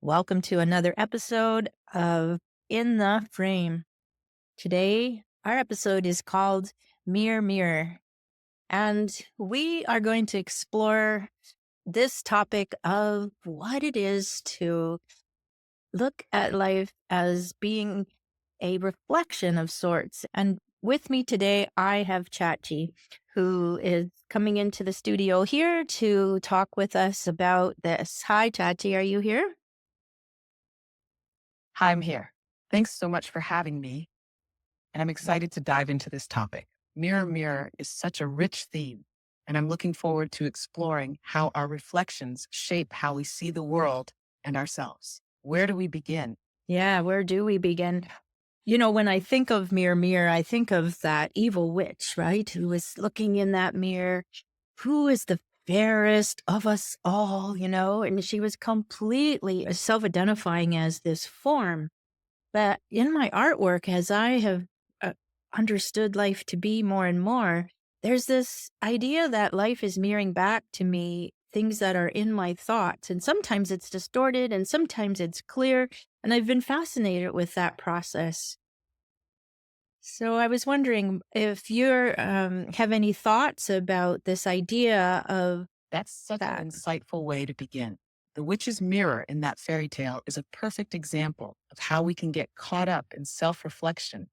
Welcome to another episode of In the Frame. Today, our episode is called Mirror, Mirror, and we are going to explore this topic of what it is to look at life as being a reflection of sorts. And with me today, I have Chachi, who is coming into the studio here to talk with us about this. Hi, Chachi, are you here? Hi, I'm here. Thanks so much for having me, and I'm excited to dive into this topic. Mirror, mirror is such a rich theme, and I'm looking forward to exploring how our reflections shape how we see the world and ourselves. Where do we begin? Yeah, where do we begin? You know, when I think of Mirror, Mirror, I think of that evil witch, right? Who is looking in that mirror. Who is the fairest of us all, And she was completely self identifying as this form. But in my artwork, as I have understood life to be more and more, there's this idea that life is mirroring back to me things that are in my thoughts. And sometimes it's distorted and sometimes it's clear. And I've been fascinated with that process. So I was wondering if you have any thoughts about this idea of That's such an that. insightful way to begin. The witch's mirror in that fairy tale is a perfect example of how we can get caught up in self reflection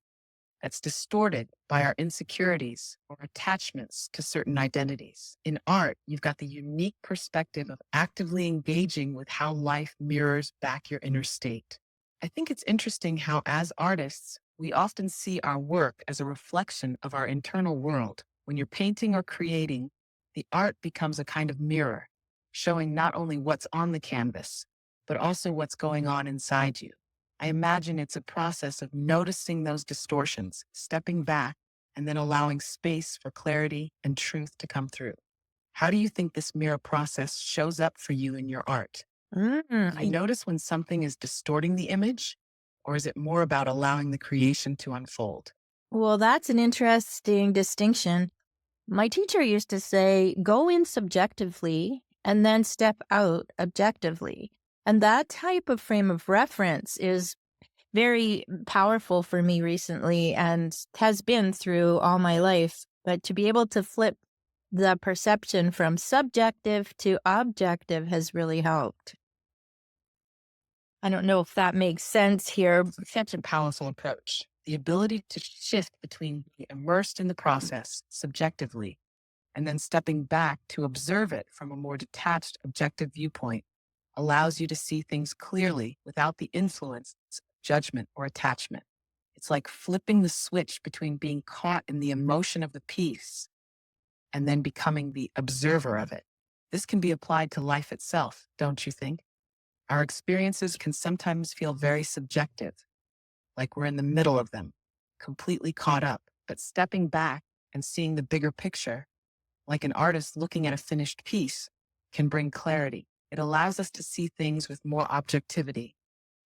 that's distorted by our insecurities or attachments to certain identities. In art, you've got the unique perspective of actively engaging with how life mirrors back your inner state. I think it's interesting how, as artists, we often see our work as a reflection of our internal world. When you're painting or creating, the art becomes a kind of mirror, showing not only what's on the canvas, but also what's going on inside you. I imagine it's a process of noticing those distortions, stepping back, and then allowing space for clarity and truth to come through. How do you think this mirror process shows up for you in your art? Mm, Do you notice when something is distorting the image, or is it more about allowing the creation to unfold? well, that's an interesting distinction. My teacher used to say, go in subjectively and then step out objectively. And that type of frame of reference is very powerful for me recently and has been through all my life. But to be able to flip the perception from subjective to objective has really helped. I don't know if that makes sense here. Such a powerful approach. The ability to shift between being immersed in the process subjectively and then stepping back to observe it from a more detached, objective viewpoint allows you to see things clearly without the influence of judgment or attachment. It's like flipping the switch between being caught in the emotion of the piece and then becoming the observer of it. This can be applied to life itself, don't you think? Our experiences can sometimes feel very subjective, like we're in the middle of them, completely caught up, but stepping back and seeing the bigger picture, like an artist looking at a finished piece, can bring clarity. It allows us to see things with more objectivity,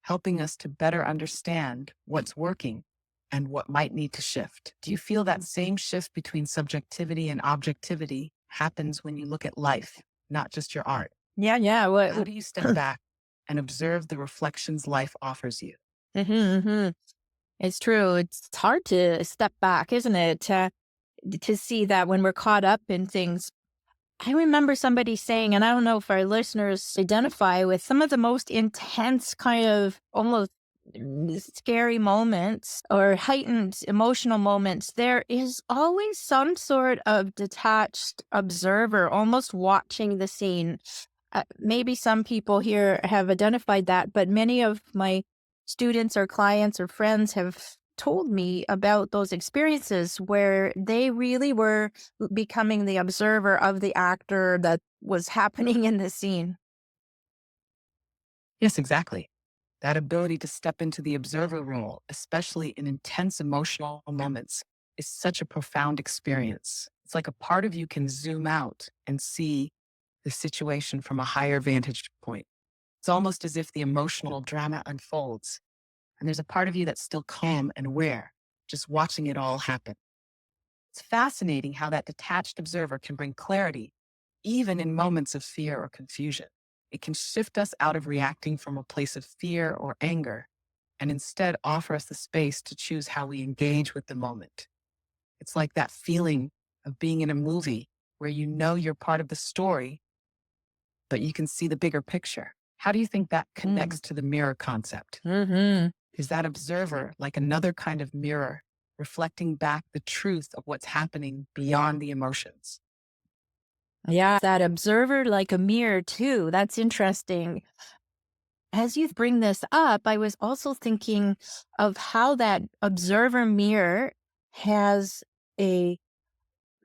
helping us to better understand what's working and what might need to shift. Do you feel that same shift between subjectivity and objectivity happens when you look at life, not just your art? Yeah, yeah. How do you step back and observe the reflections life offers you? Mhm. It's true. It's hard to step back, isn't it? To see that when we're caught up in things. I remember somebody saying, and I don't know if our listeners identify with some of the most intense kind of almost scary moments or heightened emotional moments. There is always some sort of detached observer almost watching the scene. Maybe some people here have identified that, but many of my students or clients or friends have told me about those experiences where they really were becoming the observer of the actor that was happening in the scene. Yes, exactly. That ability to step into the observer role, especially in intense emotional moments, is such a profound experience. It's like a part of you can zoom out and see the situation from a higher vantage point. It's almost as if the emotional drama unfolds, and there's a part of you that's still calm and aware, just watching it all happen. It's fascinating how that detached observer can bring clarity, even in moments of fear or confusion. It can shift us out of reacting from a place of fear or anger and instead offer us the space to choose how we engage with the moment. It's like that feeling of being in a movie where you know you're part of the story, but you can see the bigger picture. How do you think that Mm. connects to the mirror concept? Mhm. Is that observer like another kind of mirror, reflecting back the truth of what's happening beyond the emotions? Yeah, that observer like a mirror too. That's interesting. As you bring this up, I was also thinking of how that observer mirror has a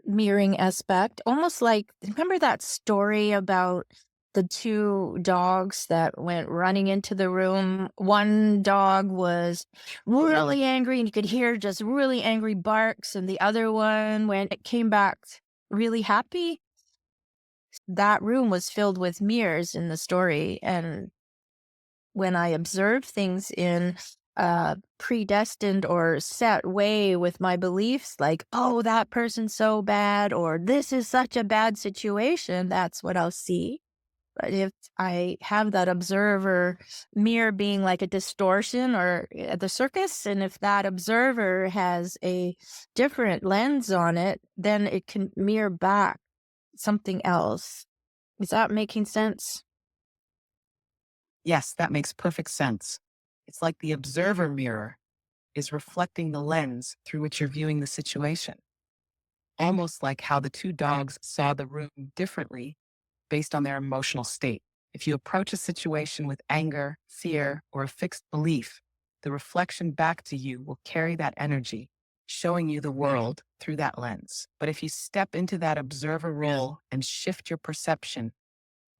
mirroring aspect, almost like remember that story about the 2 dogs that went running into the room? One dog was really angry, and you could hear just really angry barks, and the other one, when it came back really happy, that room was filled with mirrors in the story, and when I observe things in a predestined or set way with my beliefs, like, oh, that person's so bad, or this is such a bad situation, that's what I'll see. But if I have that observer mirror being like a distortion or the circus, and if that observer has a different lens on it, then it can mirror back something else. Is that making sense? Yes, that makes perfect sense. It's like the observer mirror is reflecting the lens through which you're viewing the situation, almost like how the 2 dogs saw the room differently based on their emotional state. If you approach a situation with anger, fear, or a fixed belief, the reflection back to you will carry that energy, showing you the world through that lens. But if you step into that observer role and shift your perception,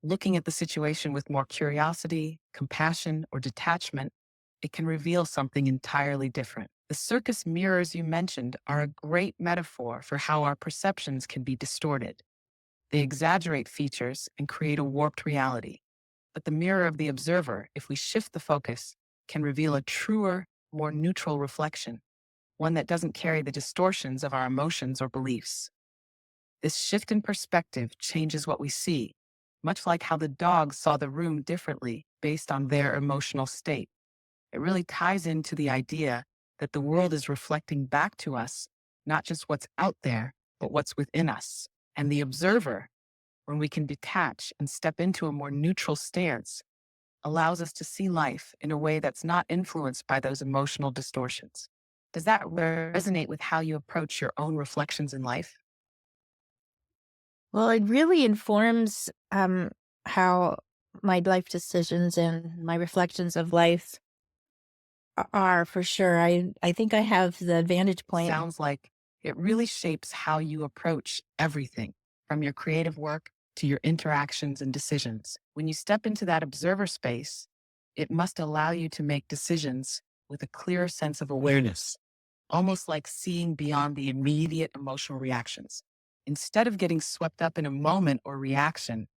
looking at the situation with more curiosity, compassion, or detachment, it can reveal something entirely different. The circus mirrors you mentioned are a great metaphor for how our perceptions can be distorted. They exaggerate features and create a warped reality. But the mirror of the observer, if we shift the focus, can reveal a truer, more neutral reflection, one that doesn't carry the distortions of our emotions or beliefs. This shift in perspective changes what we see, much like how the dogs saw the room differently based on their emotional state. It really ties into the idea that the world is reflecting back to us not just what's out there, but what's within us. And the observer, when we can detach and step into a more neutral stance, allows us to see life in a way that's not influenced by those emotional distortions. Does that resonate with how you approach your own reflections in life? Well, it really informs how my life decisions and my reflections of life are for sure. I think I have the vantage point. Sounds like it really shapes how you approach everything from your creative work to your interactions and decisions. When you step into that observer space, it must allow you to make decisions with a clearer sense of awareness, almost like seeing beyond the immediate emotional reactions. Instead of getting swept up in a moment or reaction,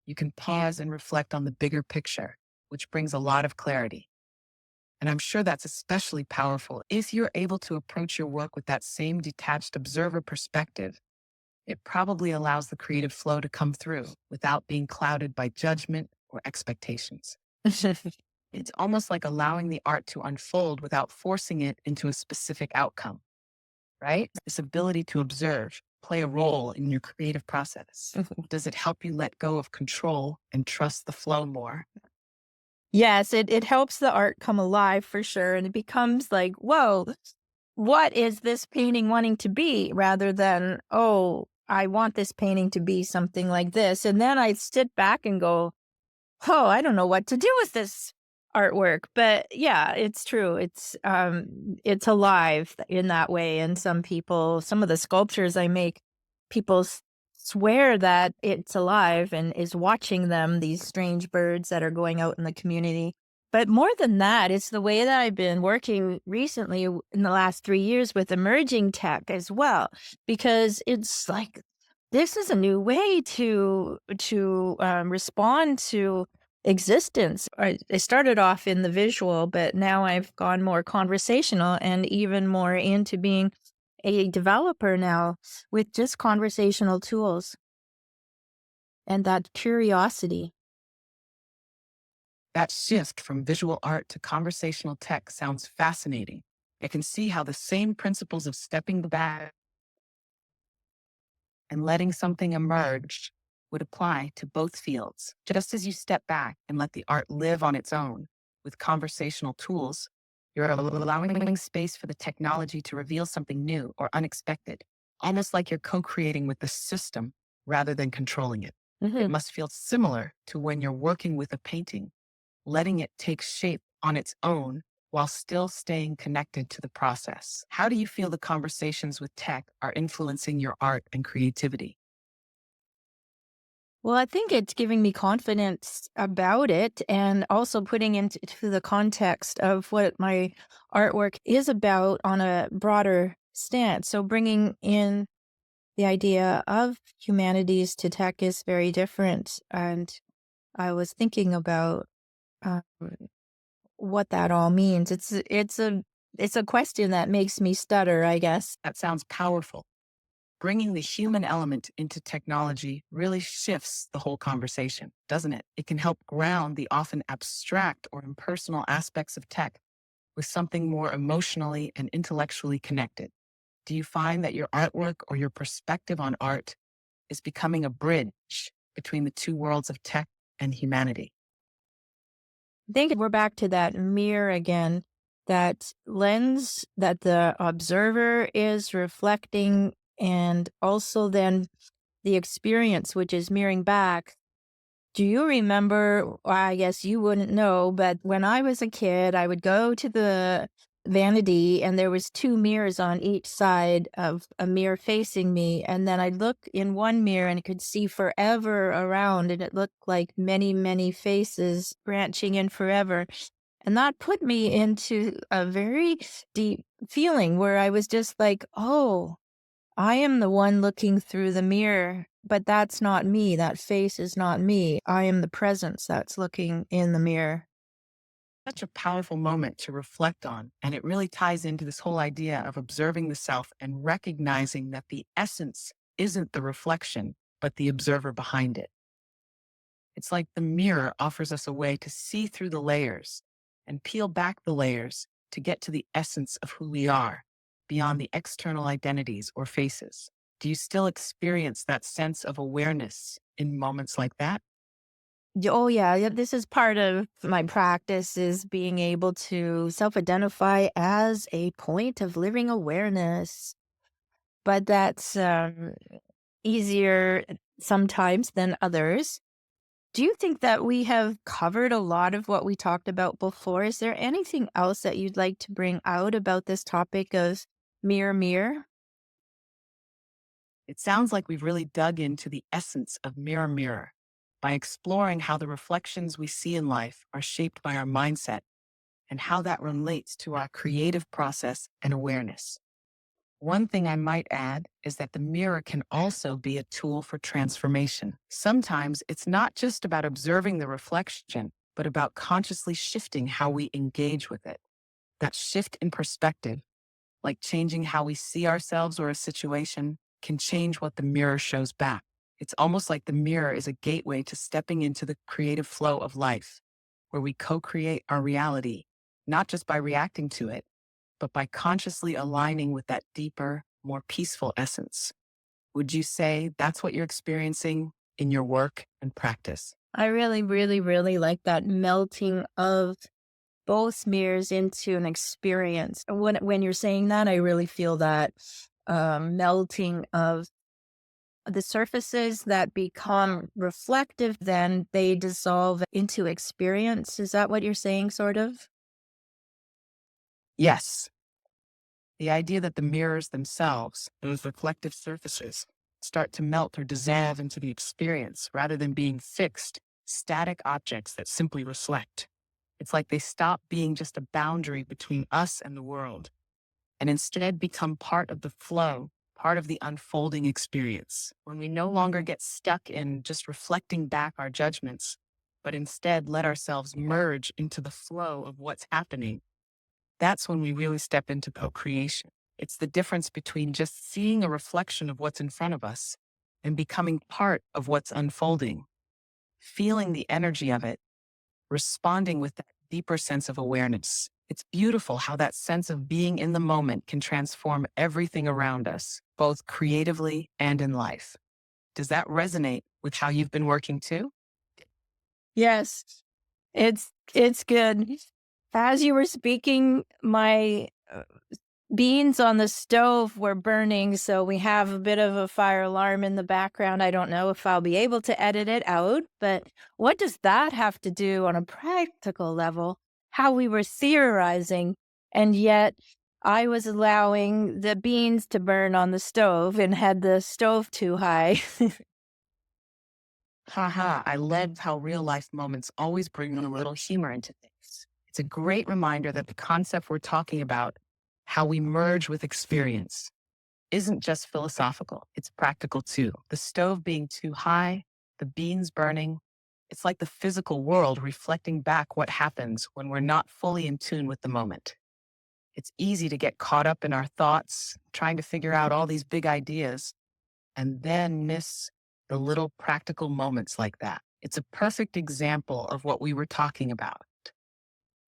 you can pause and reflect on the bigger picture, which brings a lot of clarity. And I'm sure that's especially powerful if you're able to approach your work with that same detached observer perspective. It probably allows the creative flow to come through without being clouded by judgment or expectations. It's almost like allowing the art to unfold without forcing it into a specific outcome, right? This ability to observe play a role in your creative process. Does it help you let go of control and trust the flow more? Yes, it helps the art come alive for sure, and it becomes like, whoa, what is this painting wanting to be? Rather than, oh, I want this painting to be something like this, and then I sit back and go, oh, I don't know what to do with this artwork. But yeah, it's true. It's alive in that way. And some of the sculptures I make, people swear that it's alive and is watching them, these strange birds that are going out in the community. But more than that, it's the way that I've been working recently in the last 3 years with emerging tech as well, because it's like this is a new way to respond to existence. I started off in the visual, but now I've gone more conversational and even more into being a developer now with just conversational tools and that curiosity. That shift from visual art to conversational tech sounds fascinating. I can see how the same principles of stepping back and letting something emerge would apply to both fields. Just as you step back and let the art live on its own with conversational tools, you're allowing space for the technology to reveal something new or unexpected, almost like you're co creating with the system rather than controlling it. It Mhm. must feel similar to when you're working with a painting, letting it take shape on its own while still staying connected to the process. How do you feel the conversations with tech are influencing your art and creativity? Well, I think it's giving me confidence about it and also putting into to the context of what my artwork is about on a broader stance. So bringing in the idea of humanities to tech is very different. And I was thinking about um, what that all means. It's a question that makes me stutter, I guess. That sounds powerful. Bringing the human element into technology really shifts the whole conversation, doesn't it? It can help ground the often abstract or impersonal aspects of tech with something more emotionally and intellectually connected. Do you find that your artwork or your perspective on art is becoming a bridge between the two worlds of tech and humanity? I think we're back to that mirror again, that lens that the observer is reflecting, and also then the experience, which is mirroring back. Do you remember? Well, I guess you wouldn't know, but when I was a kid, I would go to the vanity and there was 2 mirrors on each side of a mirror facing me, and then I'd look in one mirror and could see forever around, and it looked like many, many faces branching in forever, and that put me into a very deep feeling where I was just like, "Oh, I am the one looking through the mirror, but that's not me. That face is not me. I am the presence that's looking in the mirror." Such a powerful moment to reflect on. And it really ties into this whole idea of observing the self and recognizing that the essence isn't the reflection, but the observer behind it. It's like the mirror offers us a way to see through the layers and peel back the layers to get to the essence of who we are beyond the external identities or faces. Do you still experience that sense of awareness in moments like that? Oh, yeah, yeah, this is part of my practice is being able to self-identify as a point of living awareness, but that's, easier sometimes than others. Do you think that we have covered a lot of what we talked about before? Is there anything else that you'd like to bring out about this topic of mirror, mirror? It sounds like we've really dug into the essence of Mirror Mirror by exploring how the reflections we see in life are shaped by our mindset and how that relates to our creative process and awareness. One thing I might add is that the mirror can also be a tool for transformation. Sometimes it's not just about observing the reflection, but about consciously shifting how we engage with it. That shift in perspective, like changing how we see ourselves or a situation, can change what the mirror shows back. It's almost like the mirror is a gateway to stepping into the creative flow of life, where we co create our reality, not just by reacting to it, but by consciously aligning with that deeper, more peaceful essence. Would you say that's what you're experiencing in your work and practice? I really, really, really like that melting of both mirrors into an experience. And when you're saying that, I really feel that melting of the surfaces that become reflective, then they dissolve into experience. Is that what you're saying, sort of? Yes. The idea that the mirrors themselves, those reflective surfaces, start to melt or dissolve into the experience rather than being fixed, static objects that simply reflect. It's like they stop being just a boundary between us and the world and instead become part of the flow, part of the unfolding experience. When we no longer get stuck in just reflecting back our judgments, but instead let ourselves merge into the flow of what's happening, that's when we really step into co creation. It's the difference between just seeing a reflection of what's in front of us and becoming part of what's unfolding, feeling the energy of it, responding with that deeper sense of awareness. It's beautiful how that sense of being in the moment can transform everything around us, both creatively and in life. Does that resonate with how you've been working too? Yes, it's good. As you were speaking, my beans on the stove were burning, so we have a bit of a fire alarm in the background. I don't know if I'll be able to edit it out, but what does that have to do on a practical level? How we were theorizing, and yet I was allowing the beans to burn on the stove and had the stove too high. Haha, I love how real life moments always bring a little humor into things. It's a great reminder that the concept we're talking about, how we merge with experience, isn't just philosophical, it's practical too. The stove being too high, the beans burning, it's like the physical world reflecting back what happens when we're not fully in tune with the moment. It's easy to get caught up in our thoughts, trying to figure out all these big ideas, and then miss the little practical moments like that. It's a perfect example of what we were talking about.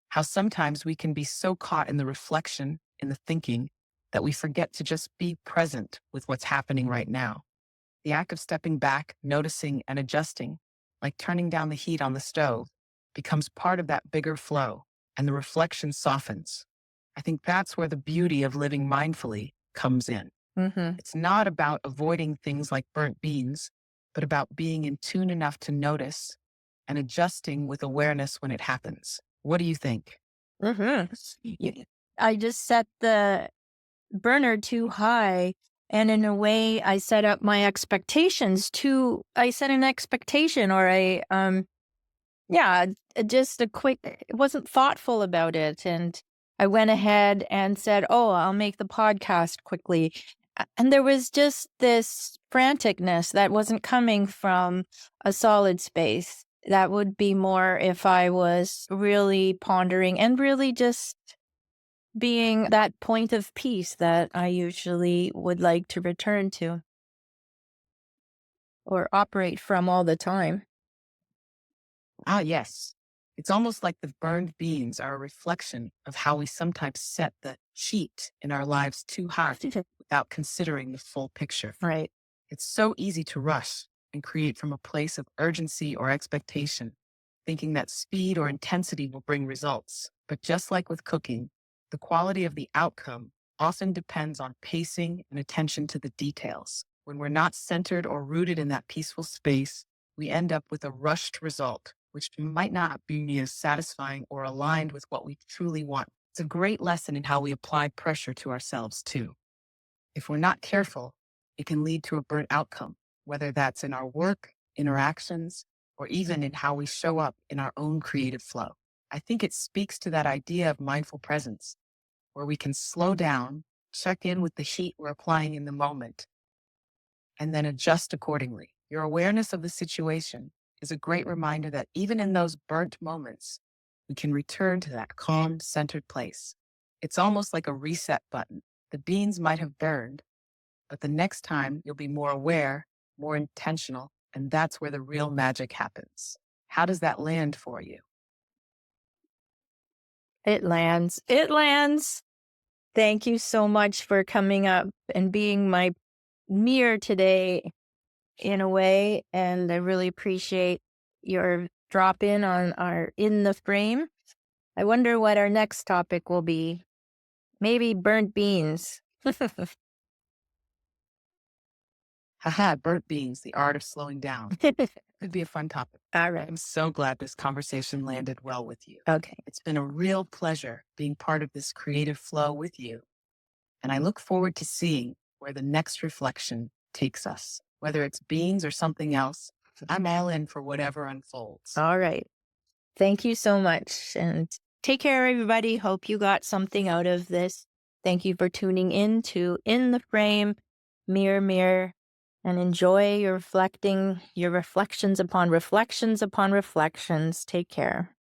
How sometimes we can be so caught in the reflection, in the thinking, that we forget to just be present with what's happening right now. The act of stepping back, noticing, and adjusting, like turning down the heat on the stove, becomes part of that bigger flow, and the reflection softens. I think that's where the beauty of living mindfully comes in. Mhm. It's not about avoiding things like burnt beans, but about being in tune enough to notice and adjusting with awareness when it happens. What do you think? Mhm. I just set the burner too high, and in a way, I set up my expectations too I set an expectation or yeah, just a quick it wasn't thoughtful about it, and I went ahead and said, "Oh, I'll make the podcast quickly." And there was just this franticness that wasn't coming from a solid space. That would be more if I was really pondering and really just being that point of peace that I usually would like to return to or operate from all the time. Ah, yes. It's almost like the burned beans are a reflection of how we sometimes set the sheet in our lives too high without considering the full picture. Right. It's so easy to rush and create from a place of urgency or expectation, thinking that speed or intensity will bring results. But just like with cooking, the quality of the outcome often depends on pacing and attention to the details. When we're not centered or rooted in that peaceful space, we end up with a rushed result, which might not be as satisfying or aligned with what we truly want. It's a great lesson in how we apply pressure to ourselves, too. If we're not careful, it can lead to a burnt outcome, whether that's in our work, interactions, or even in how we show up in our own creative flow. I think it speaks to that idea of mindful presence, where we can slow down, check in with the heat we're applying in the moment, and then adjust accordingly. Your awareness of the situation is a great reminder that even in those burnt moments, we can return to that calm, centered place. It's almost like a reset button. The beans might have burned, but the next time you'll be more aware, more intentional, and that's where the real magic happens. How does that land for you? It lands. It lands. Thank you so much for coming up and being my mirror today in a way. And I really appreciate your drop in on our in the frame. I wonder what our next topic will be. Maybe burnt beans. Haha, burnt beans, the art of slowing down. Could be a fun topic. All right. I'm so glad this conversation landed well with you. Okay. It's been a real pleasure being part of this creative flow with you. And I look forward to seeing where the next reflection takes us. Whether it's beans or something else, I'm all in for whatever unfolds. All right. Thank you so much. And take care, everybody. Hope you got something out of this. Thank you for tuning in to In the Frame, Mirror, Mirror, and enjoy your reflecting, your reflections upon reflections upon reflections. Take care.